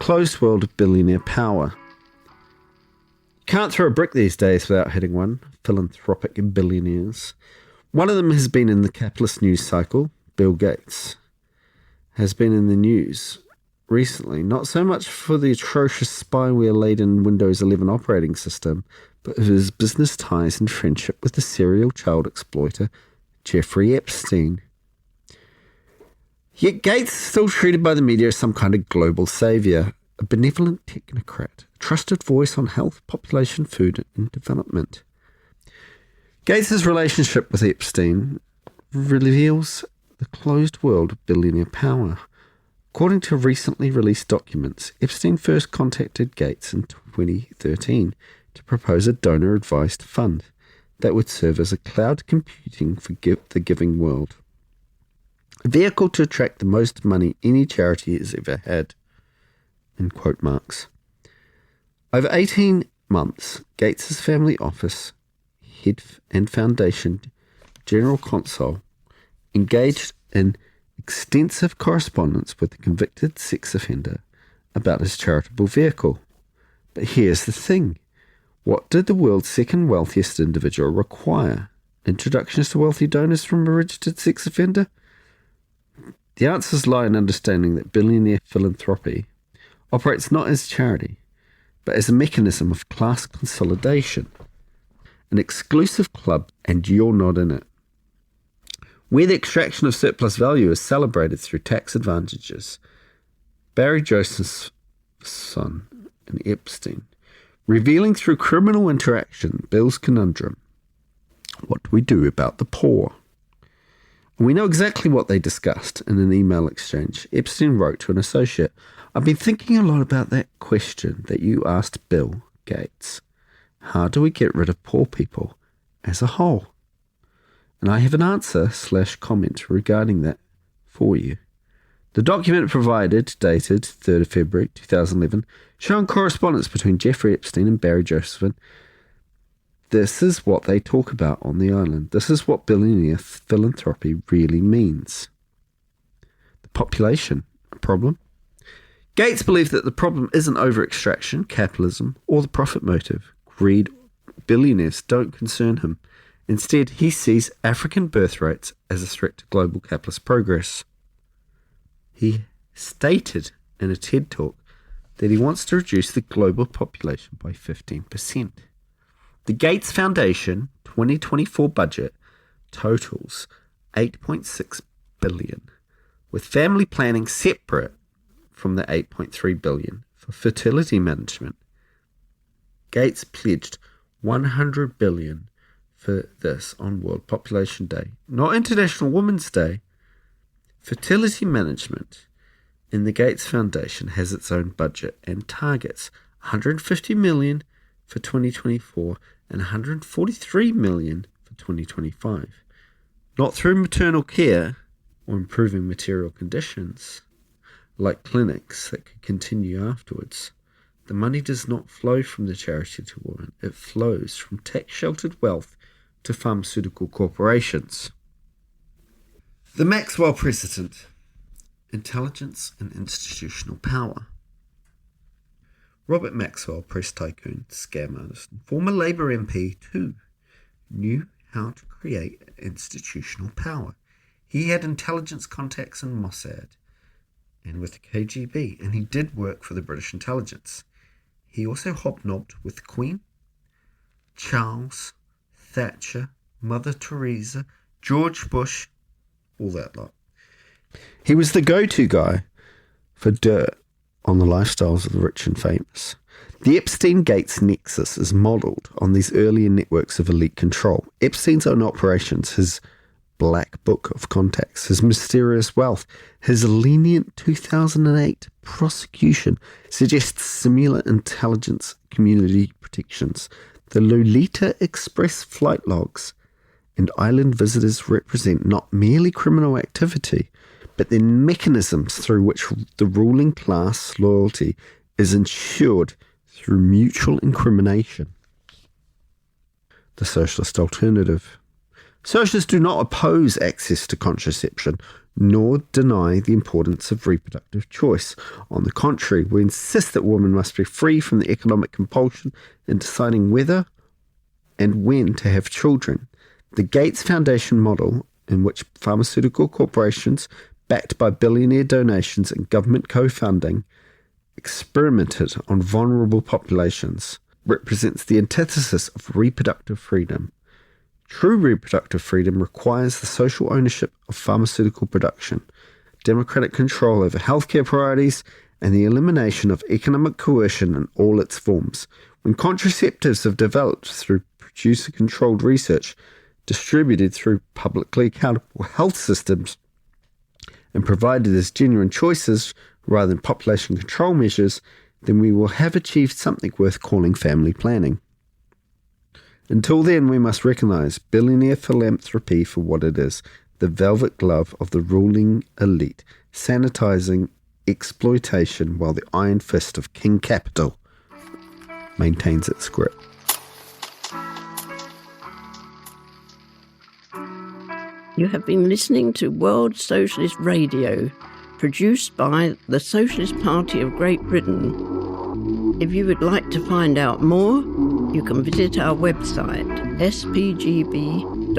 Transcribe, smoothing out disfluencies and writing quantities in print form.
closed world of billionaire power. You can't throw a brick these days without hitting one. Philanthropic billionaires. One of them has been in the capitalist news cycle. Bill Gates has been in the news recently, not so much for the atrocious spyware-laden Windows 11 operating system, but for his business ties and friendship with the serial child exploiter Jeffrey Epstein. Yet Gates is still treated by the media as some kind of global saviour, a benevolent technocrat, a trusted voice on health, population, food and development. Gates' relationship with Epstein reveals the closed world of billionaire power. According to recently released documents, Epstein first contacted Gates in 2013 to propose a donor-advised fund that would serve as a cloud computing for the giving world. A vehicle to attract the most money any charity has ever had. In quote marks. Over 18 months, Gates' family office, head and foundation general console, engaged in extensive correspondence with the convicted sex offender about his charitable vehicle. But here's the thing. What did the world's second wealthiest individual require? Introductions to wealthy donors from a registered sex offender? The answers lie in understanding that billionaire philanthropy operates not as charity, but as a mechanism of class consolidation, an exclusive club, and you're not in it, where the extraction of surplus value is celebrated through tax advantages. Barry Joseph's son and Epstein, revealing through criminal interaction Bill's conundrum. What do we do about the poor? And we know exactly what they discussed in an email exchange. Epstein wrote to an associate, "I've been thinking a lot about that question that you asked Bill Gates. How do we get rid of poor people as a whole? And I have an answer/comment regarding that for you." The document provided, dated 3rd of February 2011, showing correspondence between Jeffrey Epstein and Barry Josephson. This is what they talk about on the island. This is what billionaire philanthropy really means. The population, a problem? Gates believed that the problem isn't over-extraction, capitalism, or the profit motive. Greed, billionaires don't concern him. Instead, he sees African birth rates as a threat to global capitalist progress. He stated in a TED Talk that he wants to reduce the global population by 15%. The Gates Foundation 2024 budget totals $8.6 billion, with family planning separate from the $8.3 billion for fertility management. Gates pledged $100 billion for this on World Population Day, not International Women's Day. Fertility management in the Gates Foundation has its own budget and targets $150 million for 2024 and $143 million for 2025. Not through maternal care or improving material conditions, like clinics that could continue afterwards. The money does not flow from the charity to women. It flows from tax-sheltered wealth to pharmaceutical corporations. The Maxwell Precedent: Intelligence and Institutional Power. Robert Maxwell, press tycoon, scam artist, and former Labour MP too, knew how to create institutional power. He had intelligence contacts in Mossad and with the KGB, and he did work for the British intelligence. He also hobnobbed with the Queen, Charles, Thatcher, Mother Teresa, George Bush, all that lot. He was the go-to guy for dirt on the lifestyles of the rich and famous. The Epstein-Gates nexus is modelled on these earlier networks of elite control. Epstein's own operations, his black book of contacts, his mysterious wealth, his lenient 2008 prosecution suggests similar intelligence community protections. The Lolita Express flight logs and island visitors represent not merely criminal activity, but the mechanisms through which the ruling class loyalty is ensured through mutual incrimination. The socialist alternative. Socialists do not oppose access to contraception, nor deny the importance of reproductive choice. On the contrary, we insist that women must be free from the economic compulsion in deciding whether and when to have children. The Gates Foundation model, in which pharmaceutical corporations, backed by billionaire donations and government co-funding, experimented on vulnerable populations, represents the antithesis of reproductive freedom. True reproductive freedom requires the social ownership of pharmaceutical production, democratic control over healthcare priorities, and the elimination of economic coercion in all its forms. When contraceptives have developed through producer-controlled research, distributed through publicly accountable health systems, and provided as genuine choices rather than population control measures, then we will have achieved something worth calling family planning. Until then, we must recognise billionaire philanthropy for what it is, the velvet glove of the ruling elite, sanitising exploitation while the iron fist of King Capital maintains its grip. You have been listening to World Socialist Radio, produced by the Socialist Party of Great Britain. If you would like to find out more, you can visit our website, spgb.net.